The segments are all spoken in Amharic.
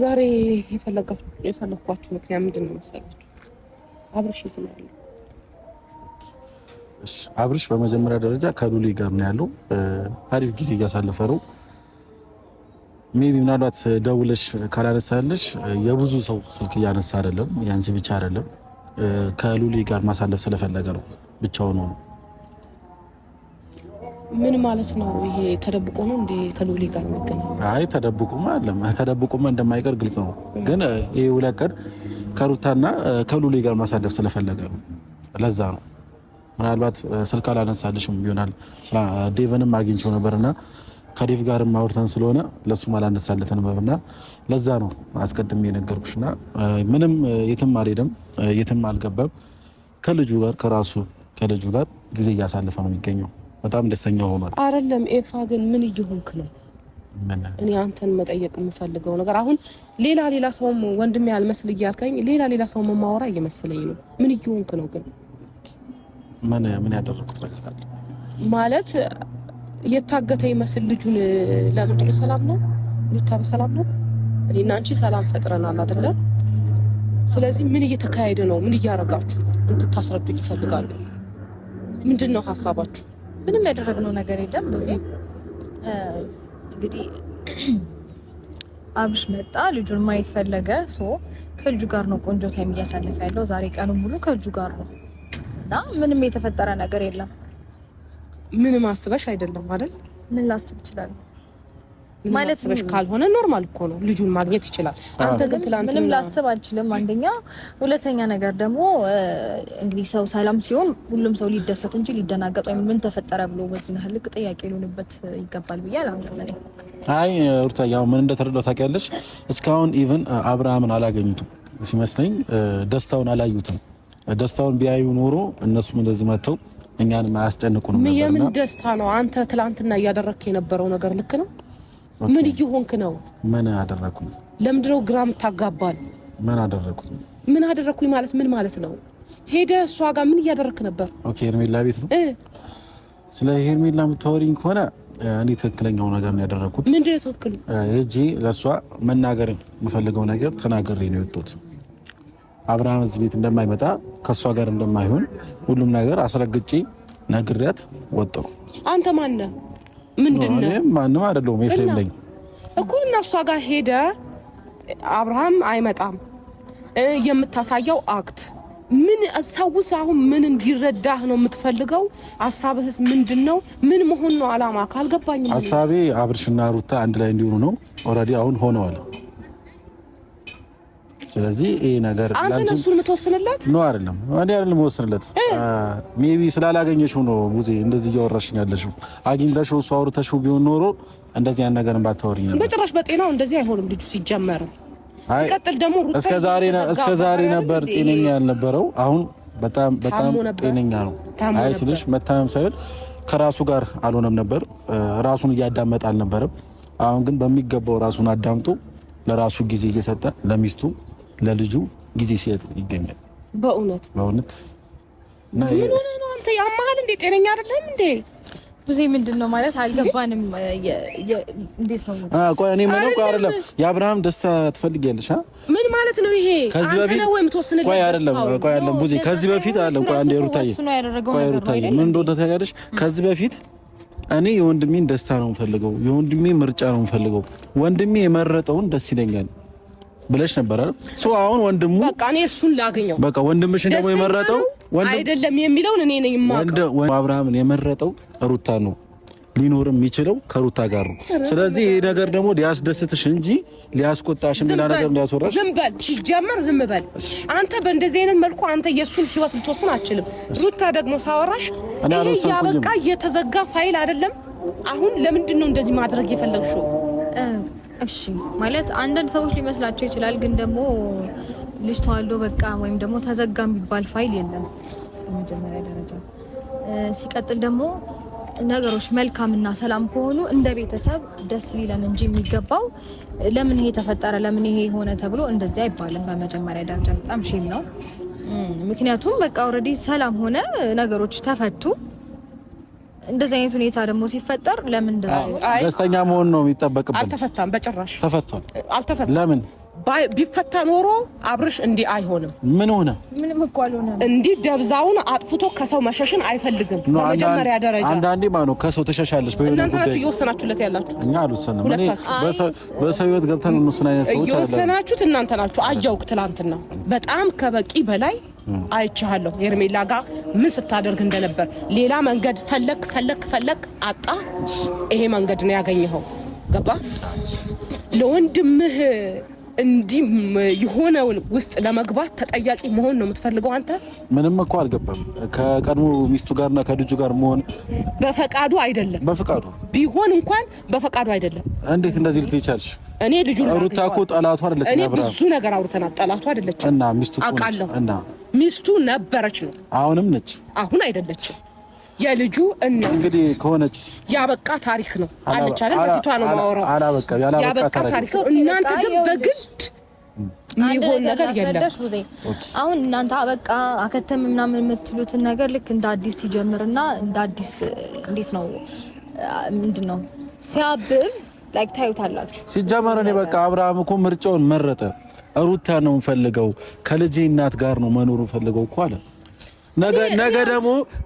ዛሬ የፈለኳችሁ ምክንያት ምንድን ነው መሰላችሁ? አብርሽ የት ነው ያለው? እሺ አብርሽ በመጀመሪያ ደረጃ ከሉሊ ጋር ነው ያለው። አሪፍ ጊዜ እያሳለፈ ነው። ሜቢ ምናልባት ደውለሽ ካላነሳልሽ የብዙ ሰው ስልክ እያነሳ አይደለም፣ ያንቺ ብቻ አይደለም። ከሉሊ ጋር ማሳለፍ ስለፈለገ ነው ብቻውን ነው። ምን ማለት ነው ይሄ? ተደብቆ ነው እንዴ ከሉሊ ጋር መገናኘት? አይ ተደብቆማ አይደለም፣ ተደብቆማ እንደማይቀር ግልጽ ነው። ግን ይሄ ሁለት ቀን ከሩታና ከሉሊ ጋር ማሳለፍ ስለፈለገ ነው። ለዛ ነው ምናልባት ስልክ አላነሳልሽም ይሆናል። ዴቭንም አግኝቼው ነበርና ከዴቭ ጋር ማውርተን ስለሆነ ለሱ አላነሳለተን ነበርና ለዛ ነው አስቀድሜ የነገርኩሽና ምንም የትም አልሄደም፣ የትም አልገባም። ከልጁ ጋር ከልጁ ጋር ጊዜ እያሳለፈ ነው የሚገኘው። በጣም ደስተኛ ሆኗል። አይደለም ኤፋ፣ ግን ምን እየሆንክ ነው? እኔ አንተን መጠየቅ የምፈልገው ነገር አሁን ሌላ ሰው ወንድሜ ያልመስል እያልከኝ ሌላ ሰው ማወራ እየመሰለኝ ነው። ምን እየሆንክ ነው ግን? ምን ያደረኩት ነገር አለ ማለት የታገተ ይመስል ልጁን ለምንድን ነው? ሰላም ነው ሩታ፣ በሰላም ነው? እኔና አንቺ ሰላም ፈጥረናል አይደለ? ስለዚህ ምን እየተካሄደ ነው? ምን እያረጋችሁ እንድታስረዱኝ ይፈልጋሉ። ምንድነው ሐሳባችሁ? ምንም ያደረግነው ነገር የለም። በዚህ እንግዲህ አብሽ መጣ፣ ልጁን ማየት ፈለገ። ከልጁ ጋር ነው ቆንጆ ታይም እያሳለፈ ያለው። ዛሬ ቀኑ ሙሉ ከልጁ ጋር ነው እና ምንም የተፈጠረ ነገር የለም። ምንም አስበሽ አይደለም አይደል? ምን ላስብ ይችላል ማለት አስበሽ ካልሆነ ኖርማል እኮ ነው፣ ልጁን ማግኘት ይችላል። አንተ ግን ትላንት ምንም ላስብ አልችልም። አንደኛ፣ ሁለተኛ ነገር ደግሞ እንግዲህ ሰው ሰላም ሲሆን ሁሉም ሰው ሊደሰት እንጂ ሊደናገጥ ወይም ምን ተፈጠረ ብሎ በዚህ ነው ልክ ጥያቄ ሊሆንበት ይገባል ብዬ አላምንም። አይ ሩታ፣ ያው ምን እንደተረዳው ታውቂያለሽ? እስካሁን ኢቭን አብርሃምን አላገኙትም ሲመስለኝ፣ ደስታውን አላዩትም። ደስታውን ቢያዩ ኖሮ እነሱም እንደዚህ መጥተው እኛን ማያስጨንቁ ነው ነበር። የምን ደስታ ነው? አንተ ትላንትና እያደረክ የነበረው ነገር ልክ ነው? ምን እየሆንክ ነው? ምን አደረኩኝ? ለምንድነው ግራም ታጋባል? ምን አደረኩኝ? ምን አደረኩኝ ማለት ምን ማለት ነው? ሄደ እሷ ጋር ምን እያደረክ ነበር? ኦኬ ሄርሜላ ቤት ነው። ስለ ሄርሜላ የምታወሪኝ ከሆነ እኔ ትክክለኛው ነገር ነው ያደረኩት። ምንድነው ትክክል? ሄጂ ለሷ መናገር የምፈልገው ነገር ተናግሬ ነው የወጣሁት። አብርሃም እዚህ ቤት እንደማይመጣ ከሷ ጋር እንደማይሆን ሁሉም ነገር አስረግጬ ነግሬያት ወጣሁ። አንተ ማን ነህ? ምንድነው? እኔ ማንም አይደለሁም፣ ኤፍሬም ነኝ እኮ። እና እሷ ጋር ሄደ አብርሃም አይመጣም የምታሳየው አክት ምን ሰውስ አሁን ምን እንዲረዳህ ነው የምትፈልገው? ሐሳብህስ ምንድነው? ምን መሆን ነው አላማ? ካልገባኝም ሐሳቤ አብርሽና ሩታ አንድ ላይ እንዲሆኑ ነው። ኦልሬዲ አሁን ሆነዋል። ስለዚህ ይሄ ነገር አንተ እሱን የምትወስንለት ነው አይደለም? እኔ አይደለም የምወስንለት። ሜቢ ስላላገኘሽው ነው ቡዜ እንደዚህ እያወራሽኝ ያለሽው። አግኝተሽው እሱ አውርተሽው ቢሆን ኖሮ እንደዚህ ያን ነገር ባታወሪኝ ነበር። በጭራሽ በጤናው እንደዚህ አይሆንም ልጁ ሲጀመር። ሲቀጥል ደግሞ ሩታ እስከ ዛሬ ነበር ጤነኛ ያልነበረው። አሁን በጣም ጤነኛ ነው። አይ ስልሽ መታመም ሳይሆን ከራሱ ጋር አልሆነም ነበር፣ ራሱን እያዳመጠ አልነበረም። አሁን ግን በሚገባው ራሱን አዳምጦ ለራሱ ጊዜ እየሰጠ ለሚስቱ ለልጁ ጊዜ ሲሰጥ ይገኛል። በእውነት ምን ነው አንተ ያማል እንዴ? ጤነኛ አይደለም እንዴ? ብዙ ምንድነው ማለት አልገባንም። እንዴት ነው? ቆይ እኔ ምን ነው አይደለም የአብርሃም ደስታ ትፈልጊያለሽ? ምን ማለት ነው ይሄ? አንተ ነው ወይም ተወስነልኝ? ቆይ አይደለም ብዙ ከዚህ በፊት አይደለም። ቆይ አንዴ ሩታዬ ነው ያደረገው ነገር ነው አይደል? ምን እንደሆነ ታውቂያለሽ? ከዚህ በፊት እኔ የወንድሜን ደስታ ነው የምፈልገው፣ የወንድሜ ምርጫ ነው የምፈልገው፣ ወንድሜ የመረጠውን ደስ ይለኛል ብለሽ ነበር አይደል? አሁን ወንድሙ በቃ እኔ እሱን ላገኘው በቃ ወንድምሽ ደግሞ የመረጠው አይደለም የሚለውን እኔ ነኝ የማውቀው። አብርሃምን የመረጠው ሩታ ነው፣ ሊኖርም የሚችለው ከሩታ ጋር ነው። ስለዚህ ይሄ ነገር ደግሞ ሊያስደስትሽ እንጂ ሊያስቆጣሽ ሌላ ነገር ሊያስወራሽ ዝም በል። ሲጀመር ዝም በል አንተ። በእንደዚህ አይነት መልኩ አንተ የሱን ህይወት ልትወስን አትችልም። ሩታ ደግሞ ሳወራሽ ይሄ ያበቃ የተዘጋ ፋይል አይደለም። አሁን ለምንድን ነው እንደዚህ ማድረግ የፈለግሽው? እሺ ማለት አንዳንድ ሰዎች ሊመስላቸው ይችላል፣ ግን ደግሞ ልጅ ተዋልዶ በቃ ወይም ደግሞ ተዘጋ የሚባል ፋይል የለም በመጀመሪያ ደረጃ። ሲቀጥል ደግሞ ነገሮች መልካምና ሰላም ከሆኑ እንደ ቤተሰብ ደስ ሊለን እንጂ የሚገባው ለምን ይሄ ተፈጠረ ለምን ይሄ ሆነ ተብሎ እንደዚህ አይባልም። በመጀመሪያ ደረጃ በጣም ሼም ነው። ምክንያቱም በቃ ኦልሬዲ ሰላም ሆነ፣ ነገሮች ተፈቱ። እንደዚህ አይነት ሁኔታ ደግሞ ሲፈጠር ለምን ደስተኛ መሆን ነው የሚጠበቅብን? አልተፈታም፣ በጭራሽ ተፈቷል። አልተፈታም። ለምን ቢፈታ ኖሮ አብርሽ እንዲህ አይሆንም። ምን ሆነ? ምንም እኮ አልሆነም። እንዲህ ደብዛውን አጥፍቶ ከሰው መሸሽን አይፈልግም። በመጀመሪያ ደረጃ አንዳንዴ ማነው ከሰው ተሸሻለሽ በሆነ ጉዳይ እናንተ እየወሰናችሁለት ያላችሁ እኛ አልወሰንም። እኔ በሰው ህይወት ገብተን እንወስን አይነት ሰዎች አይደለም። እየወሰናችሁት እናንተ ናችሁ። አያውቅ ትላንትና በጣም ከበቂ በላይ አይቻለሁ ሄርሜላ ጋር ምን ስታደርግ እንደነበር። ሌላ መንገድ ፈለክ አጣ። ይሄ መንገድ ነው ያገኘኸው። ገባ? ለወንድምህ እንዲህ የሆነውን ውስጥ ለመግባት ተጠያቂ መሆን ነው የምትፈልገው አንተ? ምንም እኮ አልገባም። ከቀድሞ ሚስቱ ጋርና ከልጁ ጋር መሆን በፈቃዱ አይደለም። በፈቃዱ ቢሆን እንኳን በፈቃዱ አይደለም። እንዴት እንደዚህ ልትይቻልሽ? እኔ ልጁ ሩታ እኮ ጠላቱ አይደለች። እኔ ብዙ ነገር አውርተናል። ጠላቱ አይደለች እና ሚስቱ አውቃለሁ። እና ሚስቱ ነበረች ነው። አሁንም ነች። አሁን አይደለችም። የልጁ እና እንግዲህ ከሆነች ያበቃ ታሪክ ነው አለች አይደል? በፊቷ ነው ማወራው። ያበቃ ታሪክ ነው። እናንተ ግን በግድ የሚሆን ነገር የለም። አሁን እናንተ አበቃ አከተም ምናምን የምትሉትን ነገር ልክ እንደ አዲስ ሲጀምርና እንደ አዲስ እንዴት ነው ምንድነው ሲያብብ ላይክ ታዩታላችሁ። ሲጀመር እኔ በቃ አብርሃም እኮ ምርጫውን መረጠ። ሩታ ነው የምፈልገው፣ ከልጄ እናት ጋር ነው መኖር የምፈልገው እኮ አለ።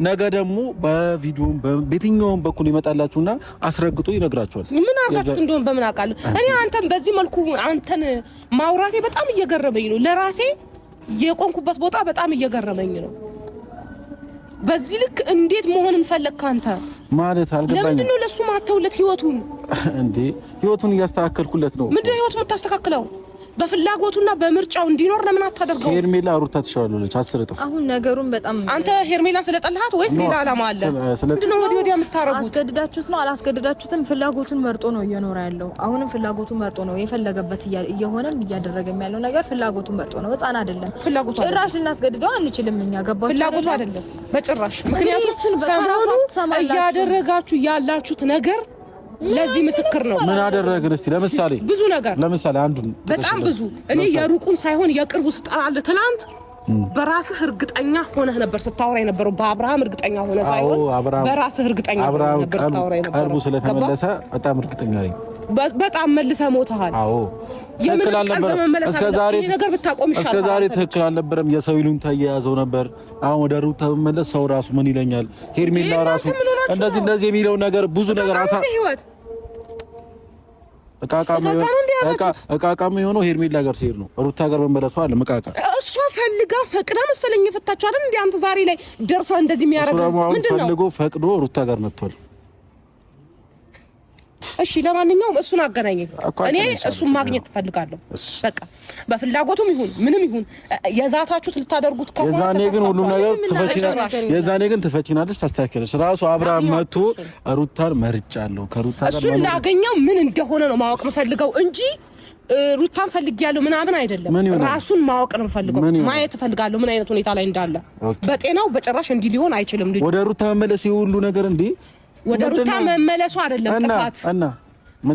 ነገ ደግሞ በቪዲዮ በየትኛውም በኩል ይመጣላችሁና አስረግጦ ይነግራችኋል። ምን አርጋችሁ እንደሆነ በምን አውቃለሁ እኔ። አንተን በዚህ መልኩ አንተን ማውራቴ በጣም እየገረመኝ ነው። ለራሴ የቆንኩበት ቦታ በጣም እየገረመኝ ነው። በዚህ ልክ እንዴት መሆን እንፈልግ ካንተ ማለት አልገባኝም። ለምንድን ነው ለሱ ማተውለት ህይወቱን እንዴ? ህይወቱን እያስተካከልኩለት ነው። ምንድን ነው ህይወቱን የምታስተካክለው? በፍላጎቱና በምርጫው እንዲኖር ለምን አታደርገው? ሄርሜላ ሩታ ትሻላለች 10 እጥፍ። አሁን ነገሩን በጣም አንተ ሄርሜላ ስለጠላሃት ወይስ ሌላ ዓላማ አለ? ምንድነው ወዲያ የምታረጉት? አስገድዳችሁት ነው? አላስገድዳችሁትም? ፍላጎቱን መርጦ ነው እየኖረ ያለው። አሁንም ፍላጎቱን መርጦ ነው የፈለገበት እየሆነም እያደረገም ያለው ነገር ፍላጎቱን መርጦ ነው። ህፃን አይደለም። ፍላጎቱ ጭራሽ ልናስገድደው አንችልም እኛ። ገባችሁ? ፍላጎቱ አይደለም በጭራሽ። ምክንያቱም ሰሞኑን እያደረጋችሁ ያላችሁት ነገር ለዚህ ምስክር ነው። ምን አደረግን? እስቲ ለምሳሌ ብዙ ነገር ለምሳሌ አንዱን በጣም ብዙ እኔ የሩቁን ሳይሆን የቅርቡ ስጣለ ትላንት በራስህ እርግጠኛ ሆነህ ነበር ስታወራ የነበረው። በአብርሃም እርግጠኛ ሆነ ሳይሆን በራስህ እርግጠኛ ሆነህ ነበር ስታወራ የነበረው። ቀርቡ ስለተመለሰ በጣም እርግጠኛ ነኝ። በጣም መልሰህ ሞተሃል። አዎ ትክክል አልነበረም። እስከ ዛሬ ትክክል አልነበረም። የሰው ይሉኝታ እየያዘው ነበር። አሁን ወደ ሩታ መመለስ ሰው ራሱ ምን ይለኛል፣ ሄርሜላ ራሱ እንደዚህ የሚለው ነገር ብዙ ነገር እቃቃም የሆነው ሄርሜላ ጋር ሲሄድ ነው። ሩታ ጋር መመለሱ አለ መቃቃ። እሷ ፈልጋ ፈቅዳ መሰለኝ የፈታችሁ አይደል? እንዴ አንተ ዛሬ ላይ ደርሳ እንደዚህ የሚያረጋው ምንድነው? ፈልጎ ፈቅዶ ሩታ ጋር መጥቷል። እሺ ለማንኛውም እሱን አገናኘኝ። እኔ እሱን ማግኘት እፈልጋለሁ። በቃ በፍላጎቱም ይሁን ምንም ይሁን የዛታችሁት ልታደርጉት ከሆነ የዛኔ ግን ትፈቺናለሽ፣ ታስተካክለሽ። ራሱ አብርሃም መጥቶ ሩታን መርጫለሁ ከሩታ ጋር እሱን ላገኘው ምን እንደሆነ ነው ማወቅ የምፈልገው እንጂ ሩታን ፈልጊያለሁ ምናምን አይደለም። ራሱን ማወቅ ነው የምፈልገው፣ ማየት እፈልጋለሁ ምን አይነት ሁኔታ ላይ እንዳለ። በጤናው በጭራሽ እንዲህ ሊሆን አይችልም። ልጅ ወደ ሩታ መመለስ ሁሉ ነገር እንዴ ወደ ሩታ መመለሱ አይደለም ጥፋት፣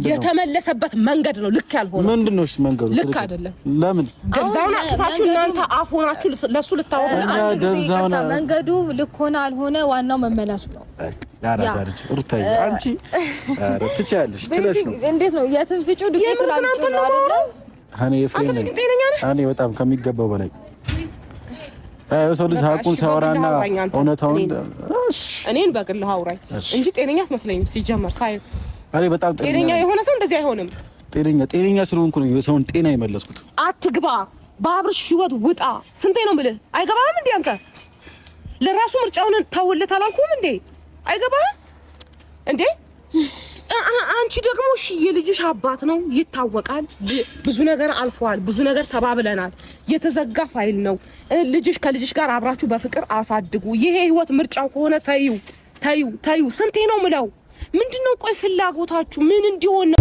የተመለሰበት መንገድ ነው ልክ ያልሆነ። ምንድነው እሺ መንገዱ? ልክ አይደለም። ለምን ደብዛውን አጥፋችሁ እናንተ አፍ ሆናችሁ ለሱ ልታወቁ? መንገዱ ልክ ሆነ አልሆነ ዋናው መመለሱ ነው። ያራዳርች ሩታዬ አንቺ ኧረ ትቻለሽ ትለሽ ነው። እንዴት ነው የትንፍጩ ዱቄት ላልጭ ነው አይደል? እኔ በጣም ከሚገባው በላይ ሰው ልጅ ሀቁን ሲያወራና እውነታውን እኔን በግልህ አውራኝ እንጂ ጤነኛ አትመስለኝም። ሲጀመር ሳይ አሬ በጣም ጤነኛ የሆነ ሰው እንደዚህ አይሆንም። ጤነኛ ስለሆንኩ ነው የሰውን ጤና የመለስኩት። አትግባ፣ በአብርሽ ህይወት ውጣ። ስንቴ ነው ብልህ አይገባህም እንዴ? አንተ ለራሱ ምርጫውን ተውለት አላልኩም እንዴ? አይገባህም እንዴ? አንቺ ደግሞ እሺ የልጅሽ አባት ነው ይታወቃል። ብዙ ነገር አልፏል፣ ብዙ ነገር ተባብለናል። የተዘጋ ፋይል ነው። ልጅሽ ከልጅሽ ጋር አብራችሁ በፍቅር አሳድጉ። ይሄ ህይወት ምርጫው ከሆነ ተዩ። ስንቴ ነው ምለው? ምንድነው ቆይ ፍላጎታችሁ ምን እንዲሆን ነው?